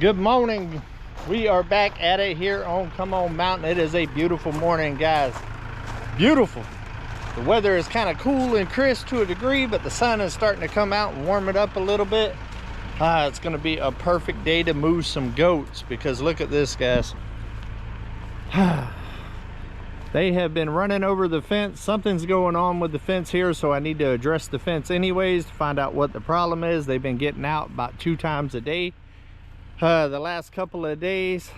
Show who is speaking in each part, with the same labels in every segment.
Speaker 1: Good morning. We are back at it here on Come On Mountain. It is a beautiful morning, guys. Beautiful. The weather is kind of cool and crisp to a degree, but the sun is starting to come out and warm it up a little bit. It's going to be a perfect day to move some goats, because look at this, guys. They have been running over the fence. Something's going on with the fence here, so I need to address the fence anyways to find out what the problem is. They've been getting out about 2 times a day the last couple of days.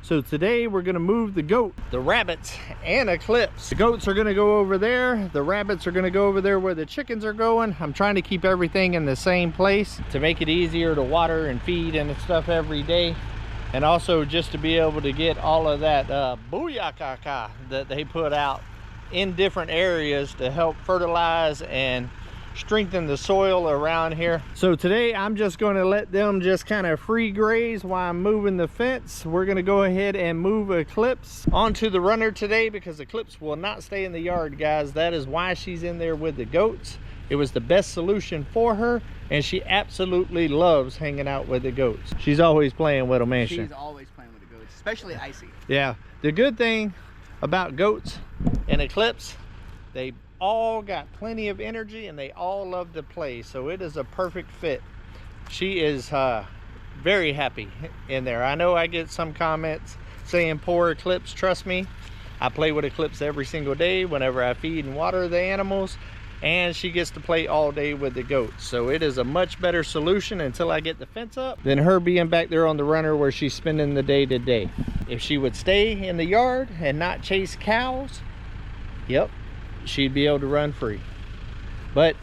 Speaker 1: So today we're going to move the goat, the rabbits, and Eclipse. The goats are going to go over there. The rabbits are going to go over there where the chickens are going. I'm trying to keep everything in the same place to make it easier to water and feed and stuff every day. And also just to be able to get all of that booyakaka that they put out in different areas to help fertilize and strengthen the soil around here. So today I'm just going to let them just kind of free graze while I'm moving the fence. We're going to go ahead and move Eclipse onto the runner today, because Eclipse will not stay in the yard, guys. That is why she's in there with the goats. It was the best solution for her, and she absolutely loves hanging out with the goats. She's always playing with them, ain't she?
Speaker 2: She's always playing with the goats, especially Icy.
Speaker 1: Yeah. The good thing about goats and Eclipse, they all got plenty of energy and they all love to play, so it is a perfect fit. She is very happy in there. I know I get some comments saying poor Eclipse. Trust me, I play with Eclipse every single day whenever I feed and water the animals, and she gets to play all day with the goats. So it is a much better solution until I get the fence up than her being back there on the runner where she's spending the day to day. If she would stay in the yard and not chase cows, yep, she'd be able to run free. But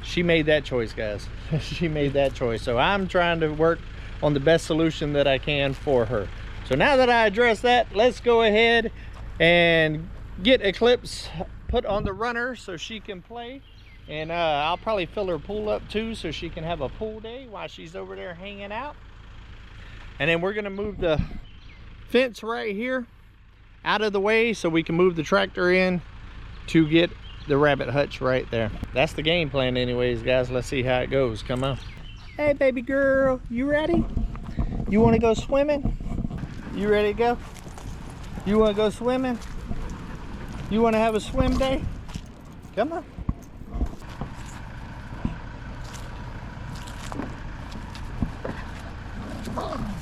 Speaker 1: she made that choice, guys. She made that choice. So I'm trying to work on the best solution that I can for her. So now that I address that, let's go ahead and get Eclipse put on the runner so she can play. And I'll probably fill her pool up too, so she can have a pool day while she's over there hanging out. And then we're gonna move the fence right here out of the way so we can move the tractor in to get the rabbit hutch right there. That's the game plan anyways, guys. Let's see how it goes. Come on. Hey baby girl, you ready? You want to go swimming? You ready to go? You want to go swimming? You want to have a swim day? Come on.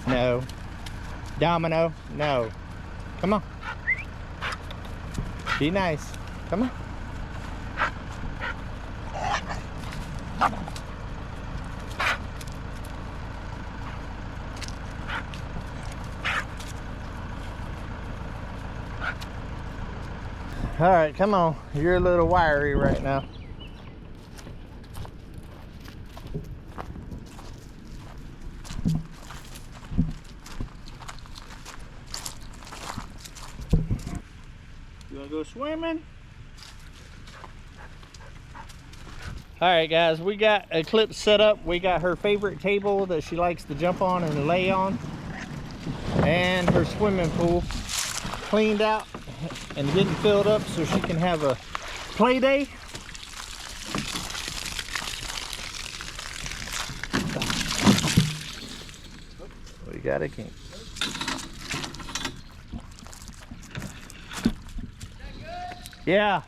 Speaker 1: No. Domino, no. Come on. Be nice. Come on. All right, come on. You're a little wiry right now. You wanna go swimming? All right, guys, we got Eclipse set up. We got her favorite table that she likes to jump on and lay on, and her swimming pool cleaned out and getting filled up so she can have a play day. We got a king. Yeah.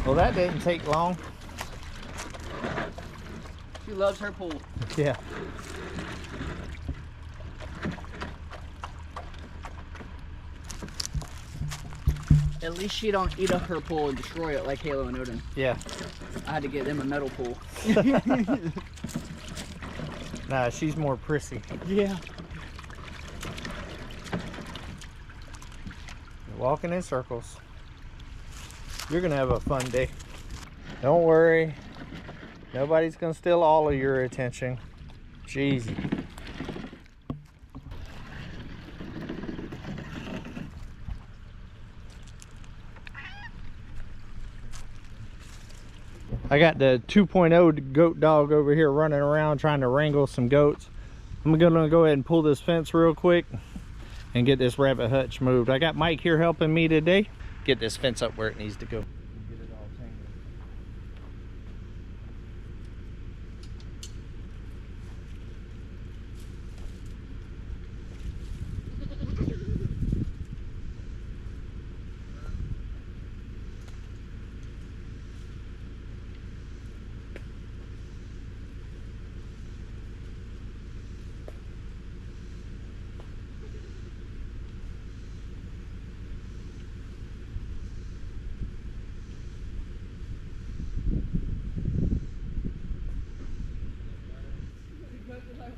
Speaker 1: Well, that didn't take long.
Speaker 2: She loves her pool.
Speaker 1: Yeah.
Speaker 2: At least she don't eat up her pool and destroy it like Halo and Odin.
Speaker 1: Yeah.
Speaker 2: I had to get them a metal pool.
Speaker 1: Nah, she's more prissy.
Speaker 2: Yeah.
Speaker 1: You're walking in circles. You're gonna have a fun day. Don't worry. Nobody's gonna steal all of your attention. Jeez. I got the 2.0 goat dog over here running around trying to wrangle some goats. I'm gonna go ahead and pull this fence real quick and get this rabbit hutch moved. I got Mike here helping me today. Get this fence up where it needs to go. Get it all tangled.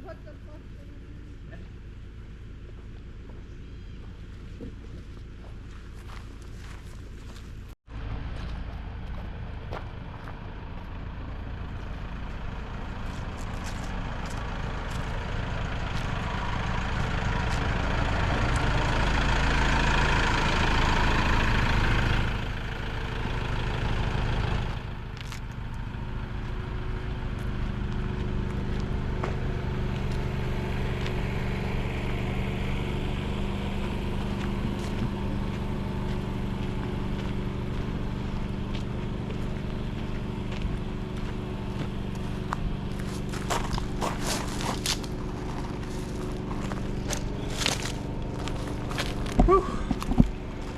Speaker 2: What the fuck?
Speaker 1: Whew.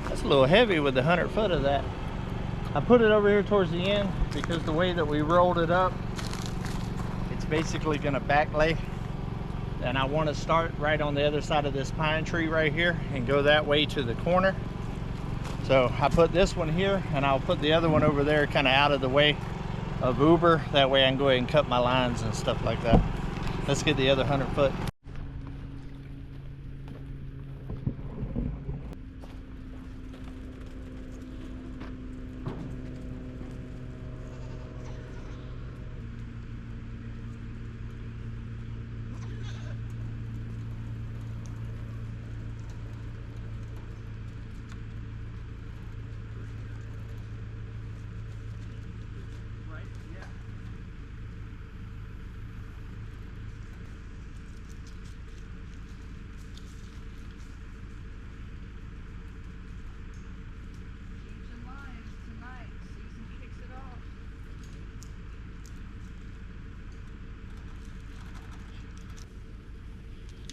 Speaker 1: That's a little heavy with the 100 foot of that. I put it over here towards the end because the way that we rolled it up, it's basically gonna backlay. And I want to start right on the other side of this pine tree right here and go that way to the corner. So I put this one here and I'll put the other one over there kind of out of the way of Uber. That way I can go ahead and cut my lines and stuff like that. Let's get the other 100 foot.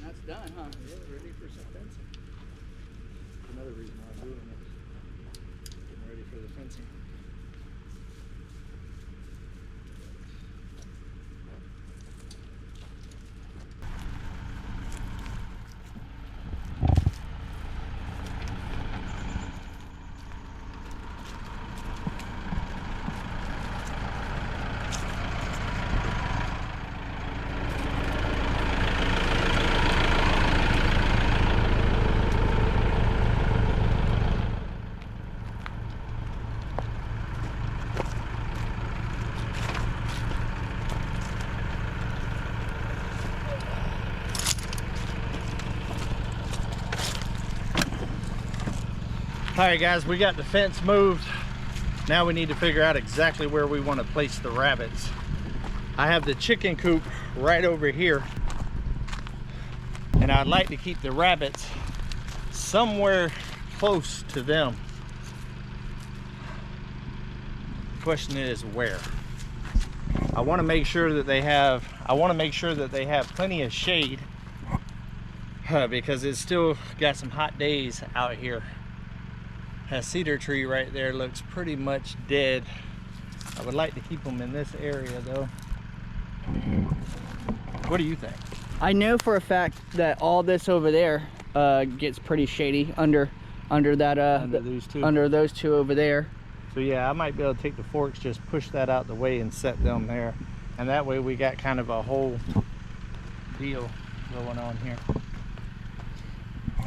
Speaker 2: That's done, huh?
Speaker 1: Yeah, ready for some fencing. Another reason why I'm doing this. Getting ready for the fencing. All right guys, we got the fence moved. Now we need to figure out exactly where we want to place the rabbits. I have the chicken coop right over here, and I'd like to keep the rabbits somewhere close to them. The question is where. I want to make sure that they have plenty of shade because it's still got some hot days out here. That cedar tree right there looks pretty much dead. I would like to keep them in this area though. What do you think?
Speaker 2: I know for a fact that all this over there gets pretty shady under those two over there.
Speaker 1: So yeah, I might be able to take the forks, just push that out the way and set them there. And that way we got kind of a whole deal going on here.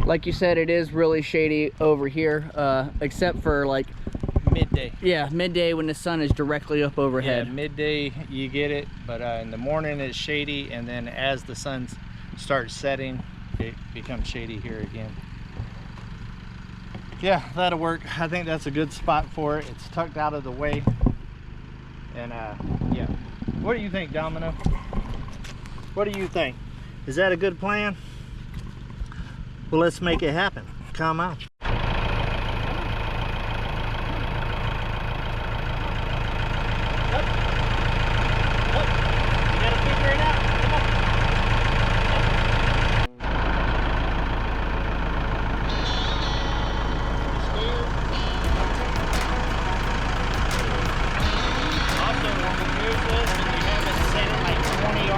Speaker 2: Like you said, it is really shady over here, except for like
Speaker 1: midday.
Speaker 2: Yeah, midday when the sun is directly up overhead.
Speaker 1: Yeah, midday you get it, but in the morning it's shady, and then as the sun starts setting, it becomes shady here again. Yeah, that'll work. I think that's a good spot for it. It's tucked out of the way. And yeah. What do you think, Domino? What do you think? Is that a good plan? Well, let's make it happen. Come on.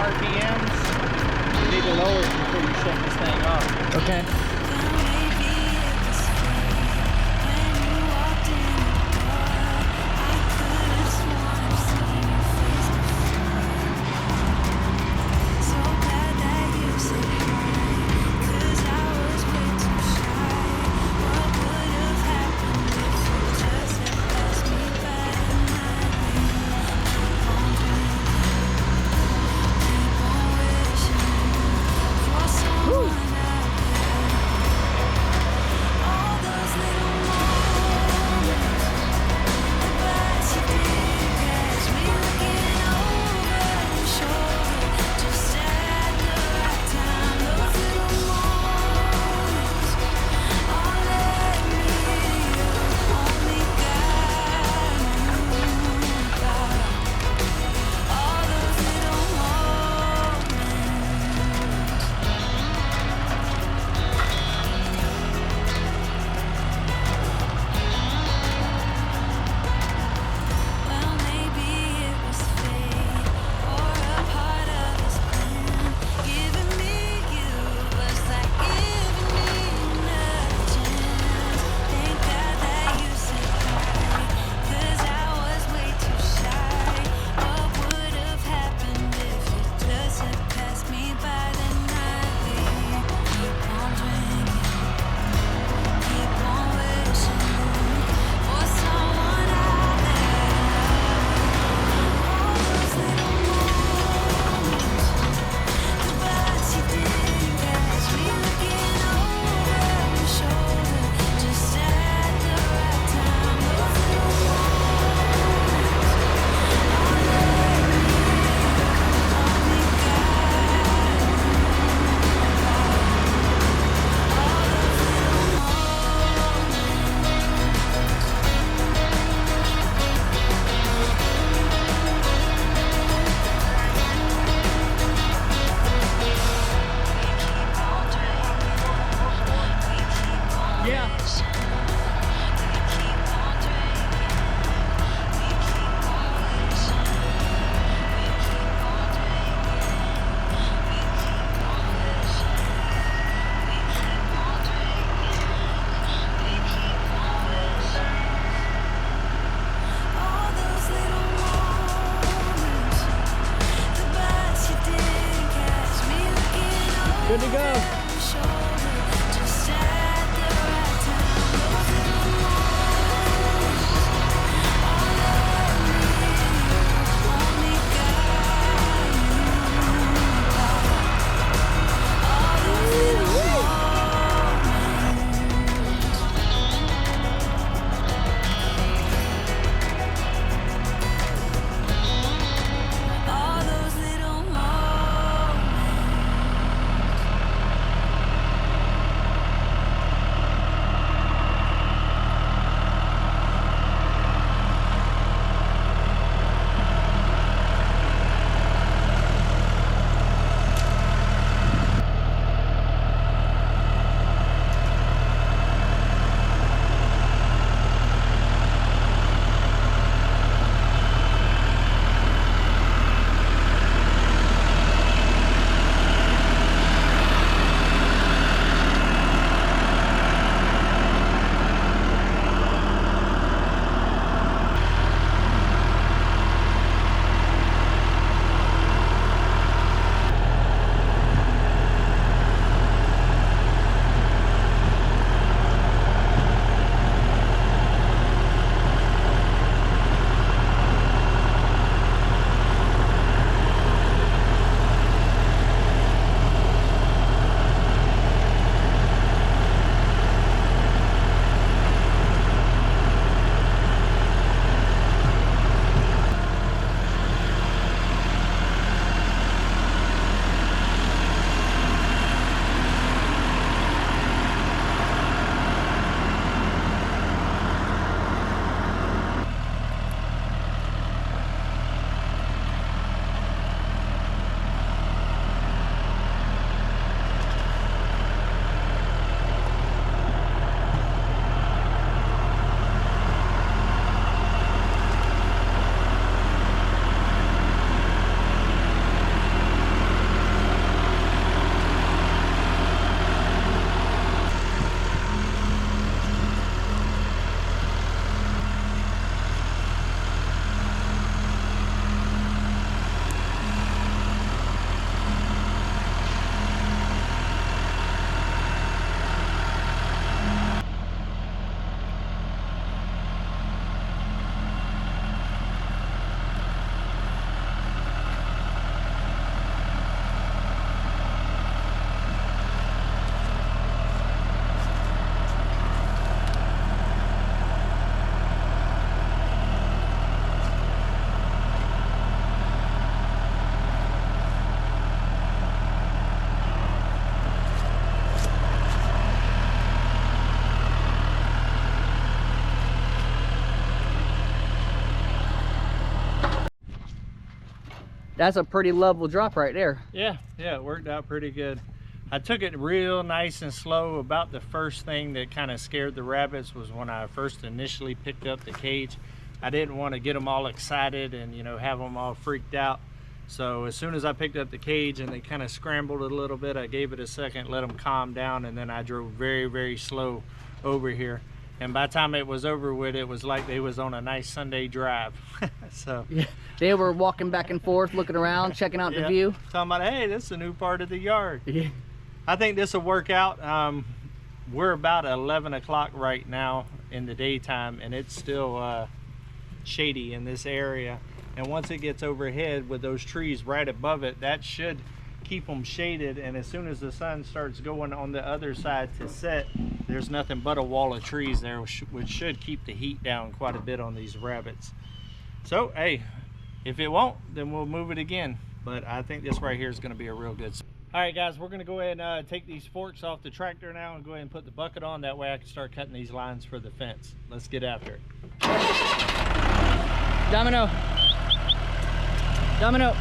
Speaker 2: RPMs. You need to lower it before you shut this thing off.
Speaker 1: Okay.
Speaker 2: That's a pretty level drop right there.
Speaker 1: Yeah, it worked out pretty good. I took it real nice and slow. About the first thing that kind of scared the rabbits was when I first initially picked up the cage. I didn't want to get them all excited and, you know, have them all freaked out. So as soon as I picked up the cage and they kind of scrambled a little bit, I gave it a second, let them calm down, and then I drove very, very slow over here. And by the time it was over with, it was like they was on a nice Sunday drive. So
Speaker 2: yeah, they were walking back and forth, looking around, checking out the view.
Speaker 1: Talking about, hey, this is a new part of the yard.
Speaker 2: Yeah.
Speaker 1: I think this will work out. We're about 11 o'clock right now in the daytime, and it's still shady in this area. And once it gets overhead with those trees right above it, that should keep them shaded. And as soon as the sun starts going on the other side to set, there's nothing but a wall of trees there, which should keep the heat down quite a bit on these rabbits. So, hey, if it won't, then we'll move it again. But I think this right here is going to be a real good spot. All right, guys, we're going to go ahead and take these forks off the tractor now and go ahead and put the bucket on. That way I can start cutting these lines for the fence. Let's get after it.
Speaker 2: Domino. Domino.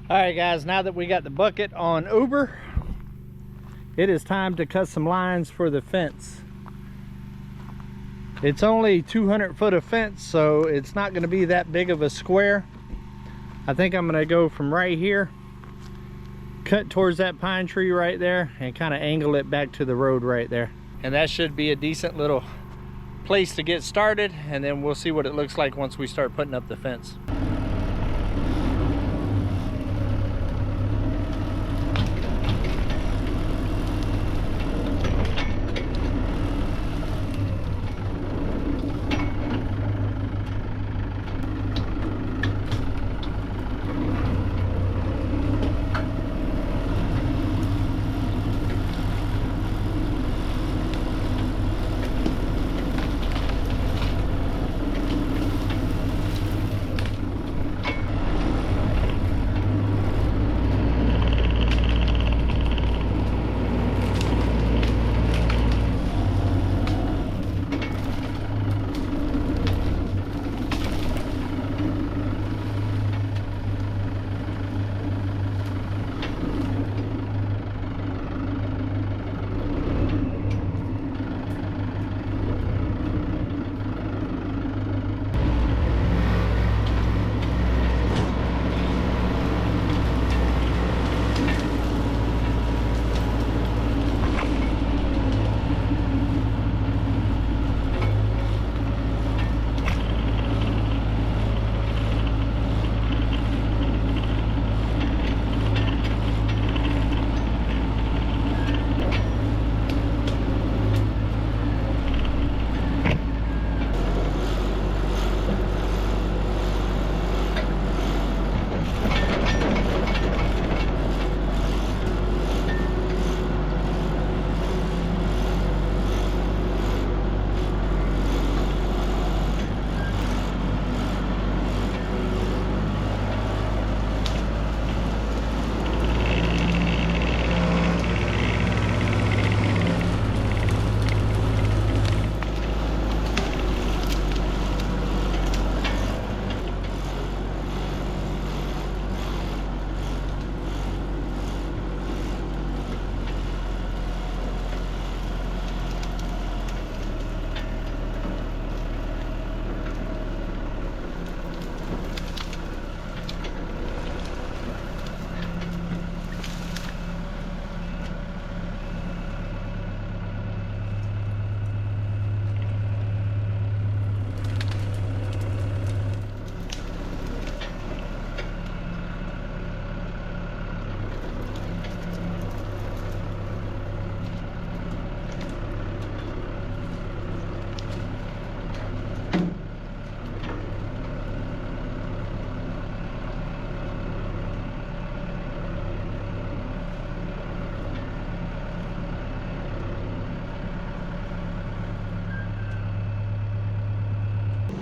Speaker 1: All right, guys, now that we got the bucket on Uber, it is time to cut some lines for the fence. It's only 200 foot of fence, so it's not going to be that big of a square. I think I'm going to go from right here, cut towards that pine tree right there, and kind of angle it back to the road right there. And that should be a decent little place to get started, and then we'll see what it looks like once we start putting up the fence.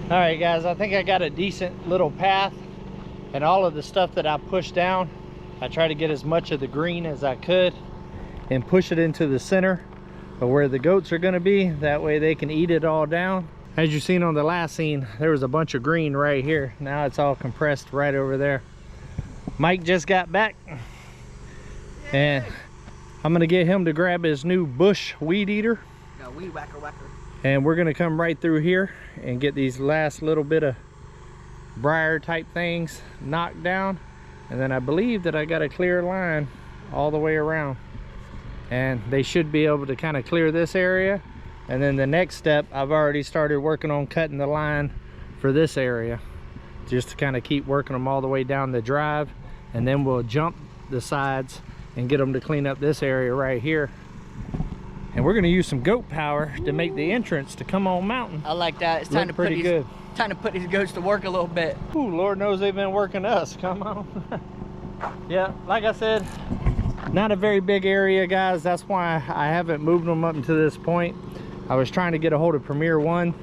Speaker 1: All right, guys, I think I got a decent little path, and all of the stuff that I pushed down, I tried to get as much of the green as I could and push it into the center of where the goats are gonna be. That way they can eat it all down. As you seen on the last scene, there was a bunch of green right here. Now it's all compressed right over there. Mike just got back, and I'm gonna get him to grab his new bush weed eater.
Speaker 2: Yeah, weed whacker.
Speaker 1: And we're gonna come right through here and get these last little bit of briar type things knocked down. And then I believe that I got a clear line all the way around. And they should be able to kind of clear this area. And then the next step, I've already started working on cutting the line for this area, just to kind of keep working them all the way down the drive. And then we'll jump the sides and get them to clean up this area right here. And we're gonna use some goat power to make the entrance to Come On Mountain.
Speaker 2: I like that. It's time to put these goats to work a little bit.
Speaker 1: Ooh, Lord knows they've been working us. Come on. Yeah, like I said, not a very big area, guys. That's why I haven't moved them up until this point. I was trying to get a hold of Premier One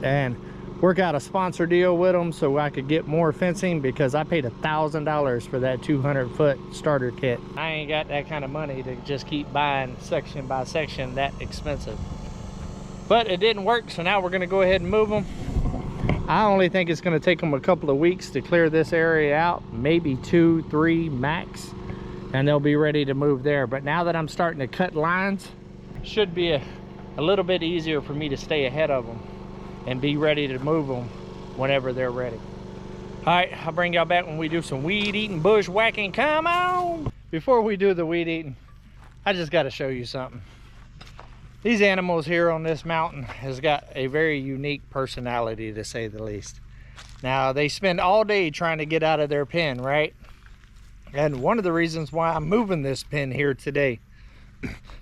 Speaker 1: and work out a sponsor deal with them so I could get more fencing, because I paid $1,000 for that 200-foot starter kit. I ain't got that kind of money to just keep buying section by section that expensive. But it didn't work, so now we're gonna go ahead and move them. I only think it's gonna take them a couple of weeks to clear this area out, maybe 2, 3 max, and they'll be ready to move there. But now that I'm starting to cut lines, should be a little bit easier for me to stay ahead of them and be ready to move them whenever they're ready. All right, I'll bring y'all back when we do some weed eating, bush whacking. Come on! Before we do the weed eating, I just got to show you something. These animals here on this mountain has got a very unique personality, to say the least. Now, they spend all day trying to get out of their pen, right? And one of the reasons why I'm moving this pen here today,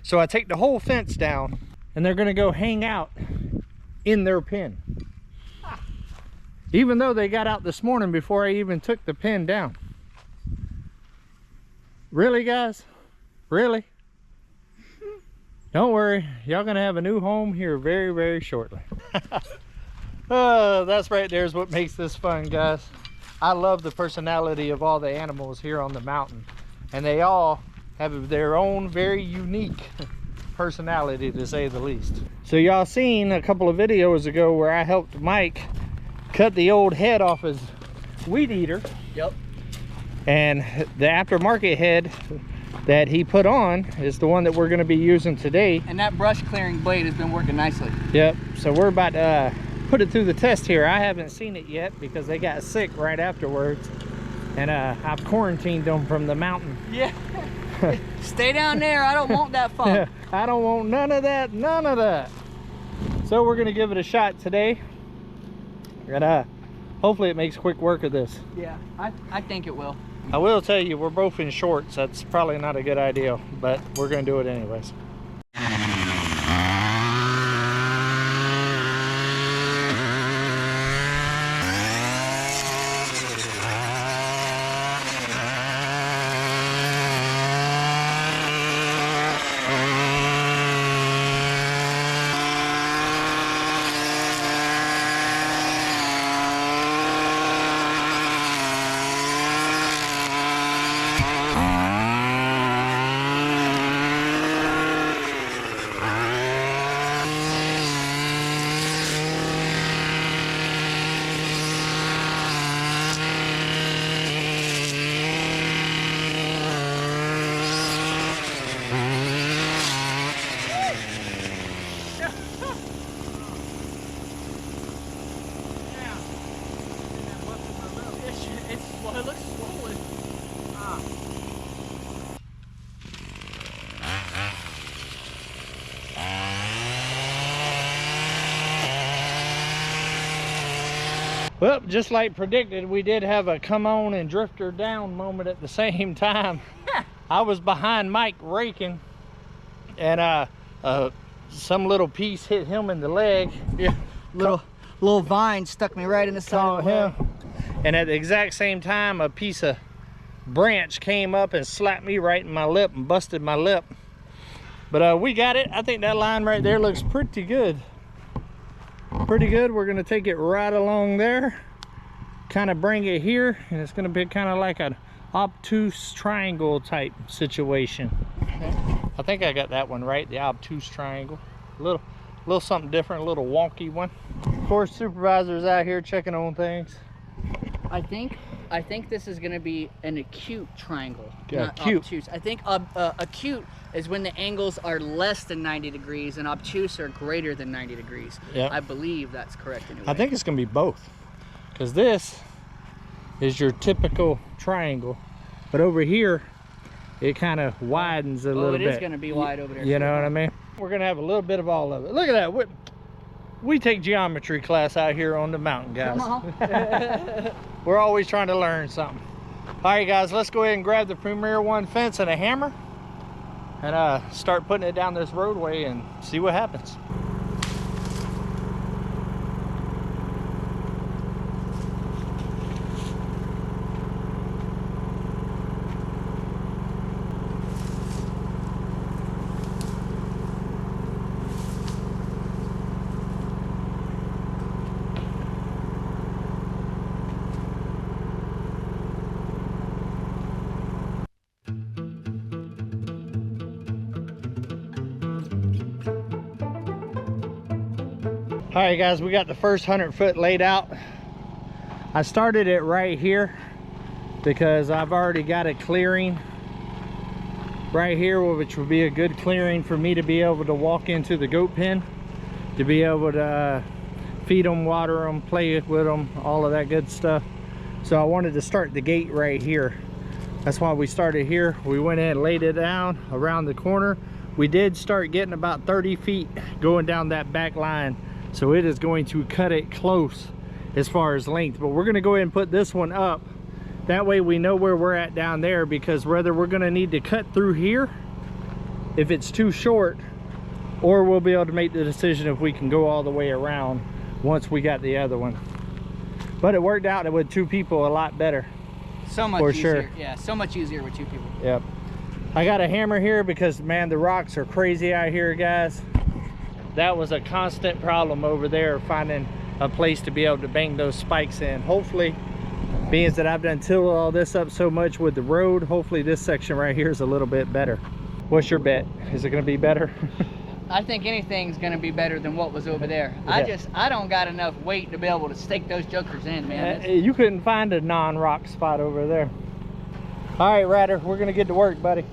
Speaker 1: so I take the whole fence down, and they're gonna go hang out in their pen. Even though they got out this morning before I even took the pen down. Really, guys? Really? Don't worry, y'all gonna have a new home here very, very shortly. Oh, that's right there's what makes this fun, guys. I love the personality of all the animals here on the mountain, and they all have their own very unique personality, to say the least. So y'all seen a couple of videos ago where I helped Mike cut the old head off his weed eater.
Speaker 2: Yep.
Speaker 1: And the aftermarket head that he put on is the one that we're going to be using today.
Speaker 2: And that brush clearing blade has been working nicely.
Speaker 1: Yep. So we're about to put it through the test here. I haven't seen it yet because they got sick right afterwards, and I've quarantined them from the mountain. Yeah.
Speaker 2: Stay down there. I don't want that fun.
Speaker 1: I don't want none of that, none of that. So we're gonna give it a shot today, and hopefully it makes quick work of this.
Speaker 2: Yeah, I think it will.
Speaker 1: I will tell you, we're both in shorts. That's probably not a good idea, but we're gonna do it anyways. Well, it looks swollen. Well, just like predicted, we did have a come on and drifter down moment at the same time. I was behind Mike raking, and some little piece hit him in the leg.
Speaker 2: Yeah, little vine stuck me right in the side of the leg.
Speaker 1: And at the exact same time, a piece of branch came up and slapped me right in my lip and busted my lip. But we got it. I think that line right there looks pretty good. pretty good. We're gonna take it right along there, kind of bring it here, and it's gonna be kind of like an obtuse triangle type situation.
Speaker 2: Okay.
Speaker 1: I think I got that one right, the obtuse triangle. A little something different, a little wonky one. Of course, supervisor's out here checking on things.
Speaker 2: I think this is gonna be an acute triangle, not
Speaker 1: Acute.
Speaker 2: obtuse. I think acute is when the angles are less than 90 degrees and obtuse are greater than 90 degrees.
Speaker 1: Yeah.
Speaker 2: I believe that's correct anyway.
Speaker 1: I think it's gonna be both, because this is your typical triangle, but over here it kind of widens a little bit.
Speaker 2: It is gonna be wide over there.
Speaker 1: You know what I mean? We're gonna have a little bit of all of it. Look at that. We take geometry class out here on the mountain, guys.
Speaker 2: Come on.
Speaker 1: We're always trying to learn something. All right, guys, let's go ahead and grab the Premier One fence and a hammer and start putting it down this roadway and see what happens. All right, guys, we got the first 100 foot laid out. I started it right here because I've already got a clearing right here, which would be a good clearing for me to be able to walk into the goat pen, to be able to feed them, water them, play with them, all of that good stuff. So I wanted to start the gate right here. That's why we started here. We went in and laid it down around the corner. We did start getting about 30 feet going down that back line. So it is going to cut it close as far as length, but we're going to go ahead and put this one up. That way we know where we're at down there, because whether we're going to need to cut through here if it's too short, or we'll be able to make the decision if we can go all the way around once we got the other one. But it worked out with 2 people a lot better.
Speaker 2: So much
Speaker 1: for
Speaker 2: easier.
Speaker 1: sure.
Speaker 2: Yeah, so much easier with 2 people.
Speaker 1: Yep. I got a hammer here because, man, the rocks are crazy out here, guys. That was a constant problem over there, finding a place to be able to bang those spikes in. Hopefully, being that I've done tilled all this up so much with the road, hopefully this section right here is a little bit better. What's your bet? Is it gonna be better?
Speaker 2: I think anything's gonna be better than what was over there.
Speaker 1: Yeah.
Speaker 2: I don't got enough weight to be able to stake those jokers in, man.
Speaker 1: You couldn't find a non-rock spot over there. All right, Ryder, we're gonna get to work, buddy.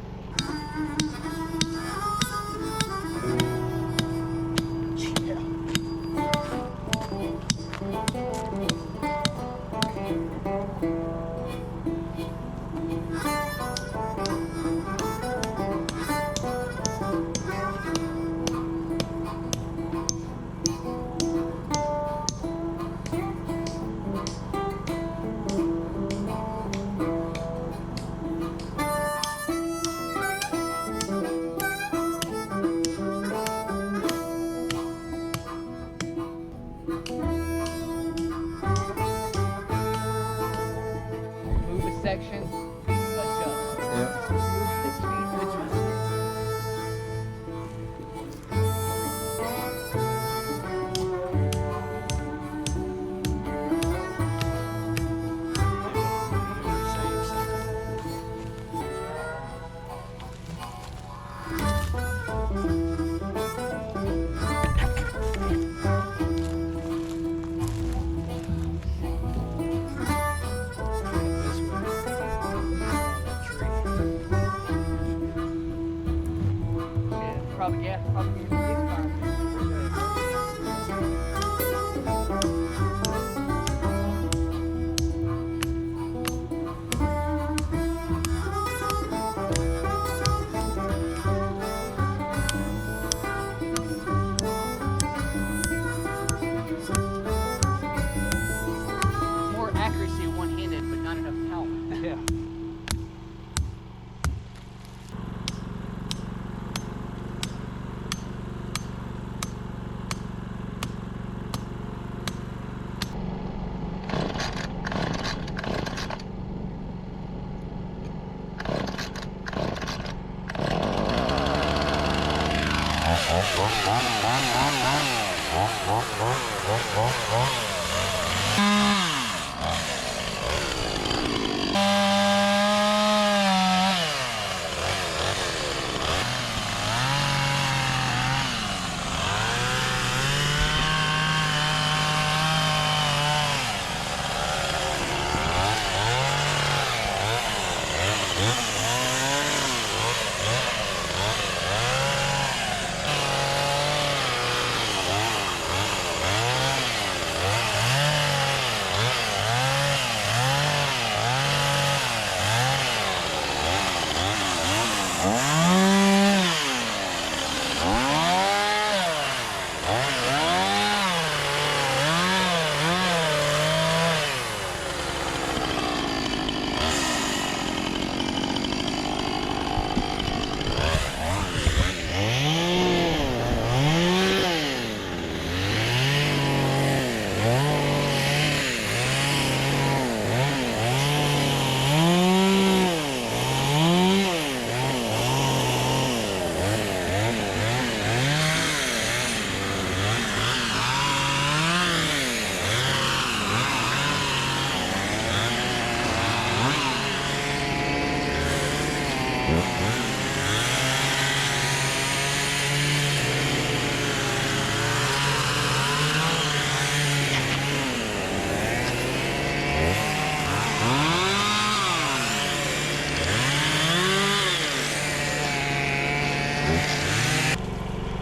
Speaker 2: Section, adjust.
Speaker 1: Yeah.
Speaker 2: Move the speed, adjust.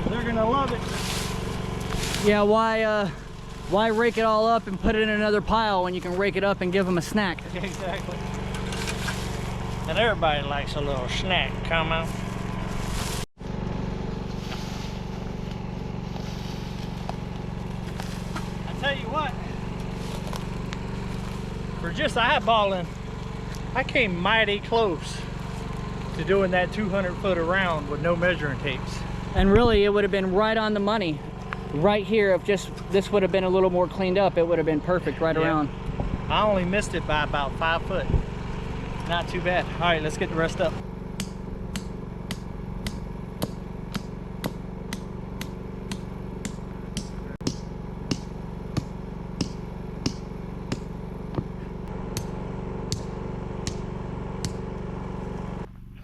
Speaker 1: They're gonna love it.
Speaker 2: Yeah, why rake it all up and put it in another pile when you can rake it up and give them a snack?
Speaker 1: Exactly. And everybody likes a little snack. Come on. I tell you what, for just eyeballing, I came mighty close to doing that 200-foot around with no measuring tapes.
Speaker 2: And really, it would have been right on the money. Right here, if just this would have been a little more cleaned up, it would have been perfect right around.
Speaker 1: I only missed it by about 5 foot. Not too bad. All right, let's get the rest up.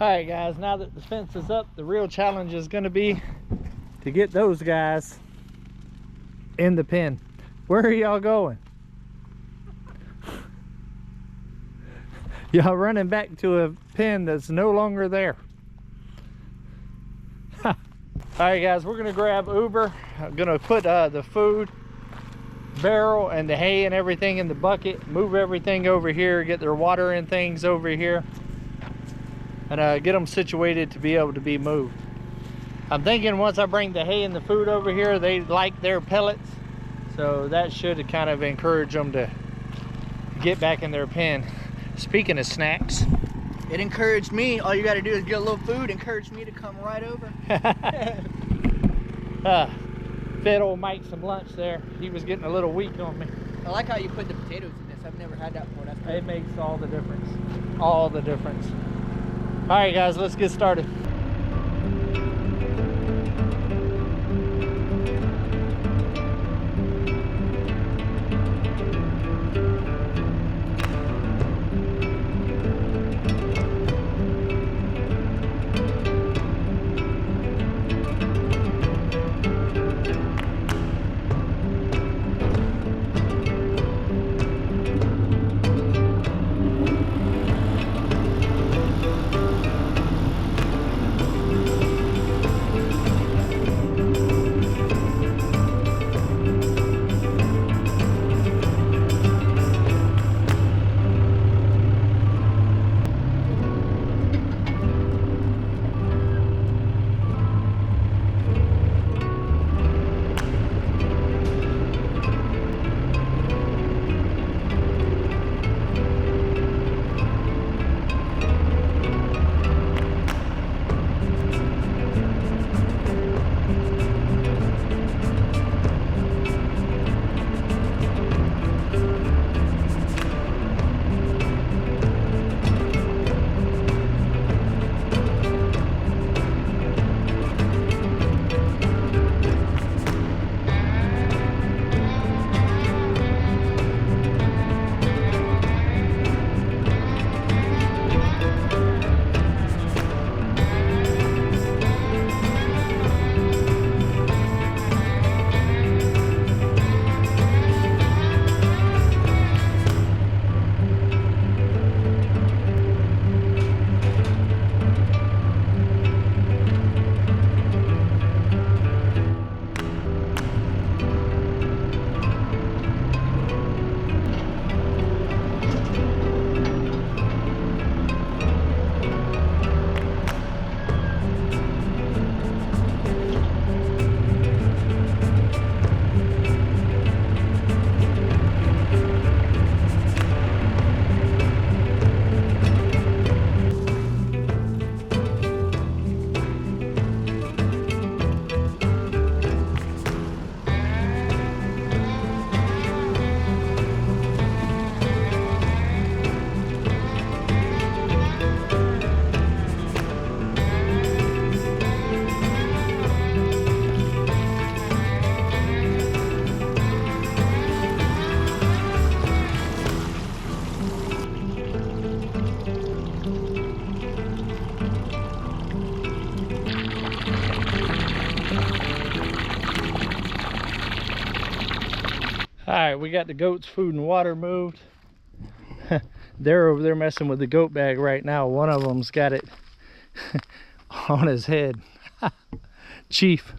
Speaker 1: All right, guys, now that the fence is up, the real challenge is going to be to get those guys in the pen. Where are y'all going? Y'all running back to a pen that's no longer there. All right, guys, we're gonna grab Uber. I'm gonna put the food barrel and the hay and everything in the bucket, move everything over here, get their water and things over here, and get them situated to be able to be moved. I'm thinking once I bring the hay and the food over here, they like their pellets, so that should kind of encourage them to get back in their pen. Speaking of snacks,
Speaker 2: It encouraged me. All you got to do is get a little food, encourage me to come right over.
Speaker 1: fed old Mike some lunch there. He was getting a little weak on me.
Speaker 2: I like how you put the potatoes in this. I've never had that before. That's good.
Speaker 1: It makes all the difference. All the difference. All right, guys, let's get started. All right, we got the goats' food and water moved. They're over there messing with the goat bag right now. One of them's got it on his head. Chief.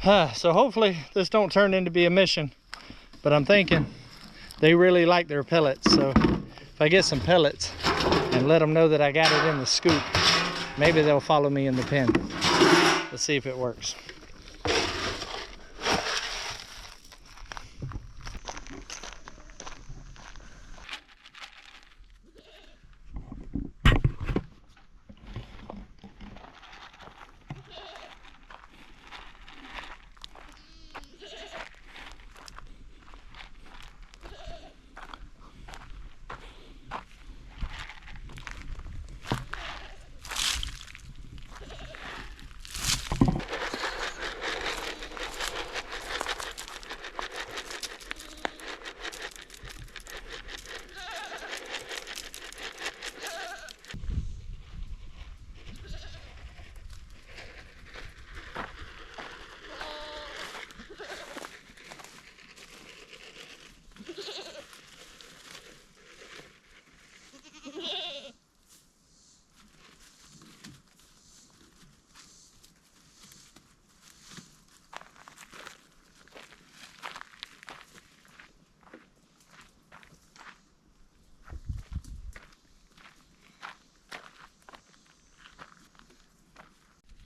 Speaker 1: So hopefully this don't turn into be a mission, but I'm thinking they really like their pellets. So if I get some pellets and let them know that I got it in the scoop, maybe they'll follow me in the pen. Let's see if it works.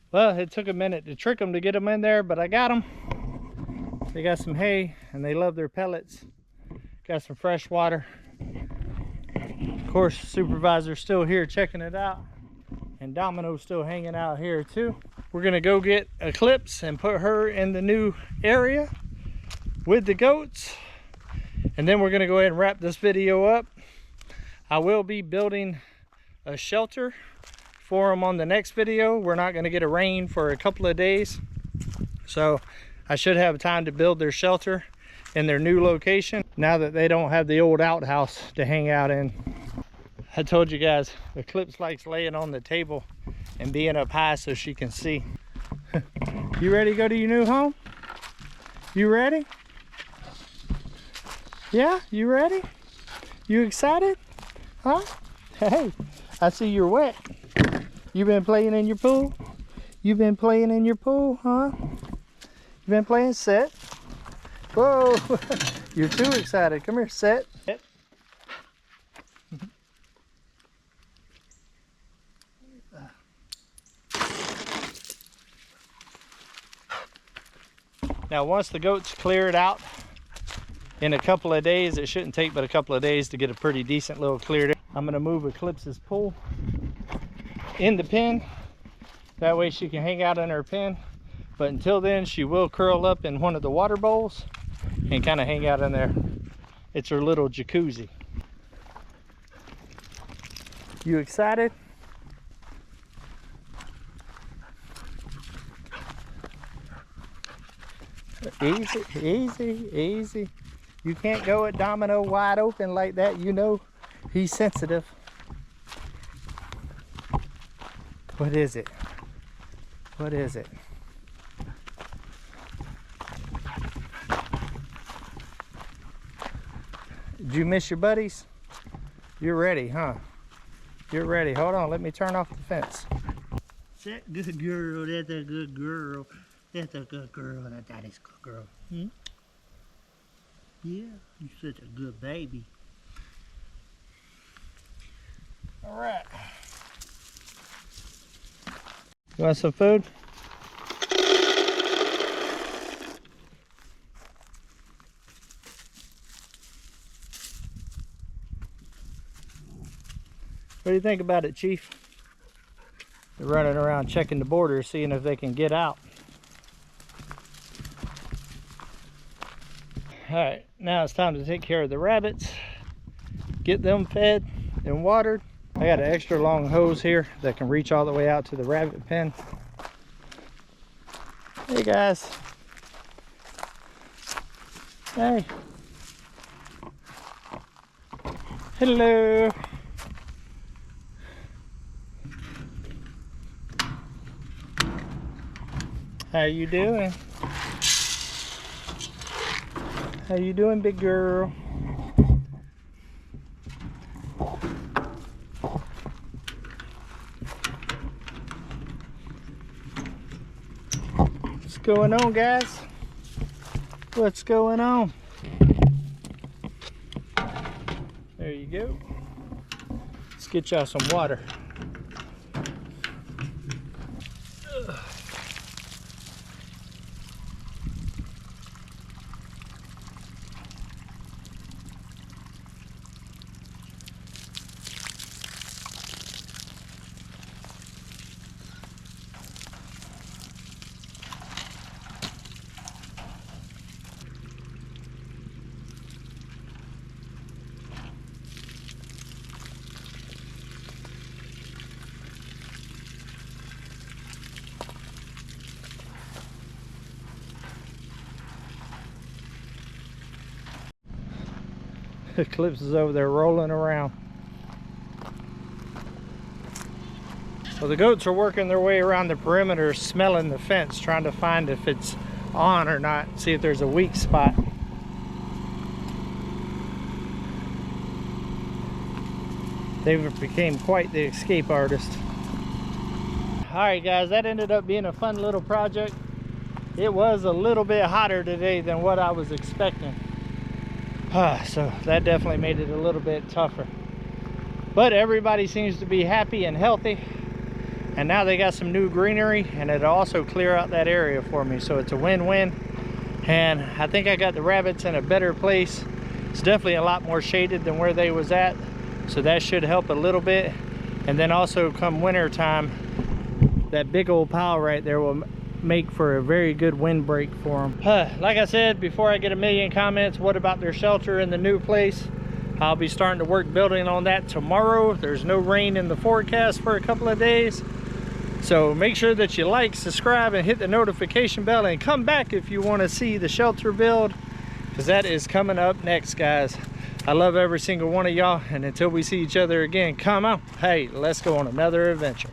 Speaker 1: Well, it took a minute to trick them to get them in there, but I got them. They got some hay and they love their pellets. Got some fresh water. Of course, supervisor's still here checking it out, and Domino's still hanging out here too. We're gonna go get Eclipse and put her in the new area with the goats, and then we're gonna go ahead and wrap this video up. I will be building a shelter for them on the next video. We're not going to get a rain for a couple of days, so I should have time to build their shelter in their new location now that they don't have the old outhouse to hang out in. I told you guys, Eclipse likes laying on the table and being up high so she can see. You ready to go to your new home? You ready? Yeah, you ready? You excited? Huh? Hey, I see you're wet. You been playing in your pool? You been playing in your pool, huh? You been playing? Sit. Whoa, you're too excited. Come here, sit. Now, once the goats clear it out in a couple of days, it shouldn't take but a couple of days to get a pretty decent little cleared. I'm gonna move Eclipse's pool in the pen. That way she can hang out in her pen. But until then, she will curl up in one of the water bowls and kind of hang out in there. It's her little jacuzzi. You excited? Easy, easy, easy. You can't go at Domino wide open like that. You know he's sensitive. What is it? What is it? Did you miss your buddies? You're ready, huh? You're ready. Hold on, let me turn off the fence. That good girl, that's a good girl. That's a good girl, that daddy's good girl. Hmm? Yeah, you're such a good baby. All right. You want some food? What do you think about it, Chief? They're running around checking the border, seeing if they can get out. Alright, now it's time to take care of the rabbits. Get them fed and watered. I got an extra long hose here that can reach all the way out to the rabbit pen. Hey guys. Hey. Hello. How you doing? How you doing, big girl? What's going on, guys? What's going on? There you go. Let's get y'all some water. Eclipse is over there rolling around. Well, the goats are working their way around the perimeter, smelling the fence, trying to find if it's on or not, see if there's a weak spot. They became quite the escape artist. Alright guys, that ended up being a fun little project. It was a little bit hotter today than what I was expecting. So that definitely made it a little bit tougher. But everybody seems to be happy and healthy. And now they got some new greenery, and it'll also clear out that area for me. So it's a win-win. And I think I got the rabbits in a better place. It's definitely a lot more shaded than where they was at. So that should help a little bit. And then also come winter time, that big old pile right there will make for a very good windbreak for them. Like I said, before I get a million comments, what about their shelter in the new place? I'll be starting to work building on that tomorrow. There's no rain in the forecast for a couple of days. So make sure that you like, subscribe, and hit the notification bell, and come back if you want to see the shelter build, because that is coming up next, guys. I love every single one of y'all, and until we see each other again, come on. Hey, let's go on another adventure.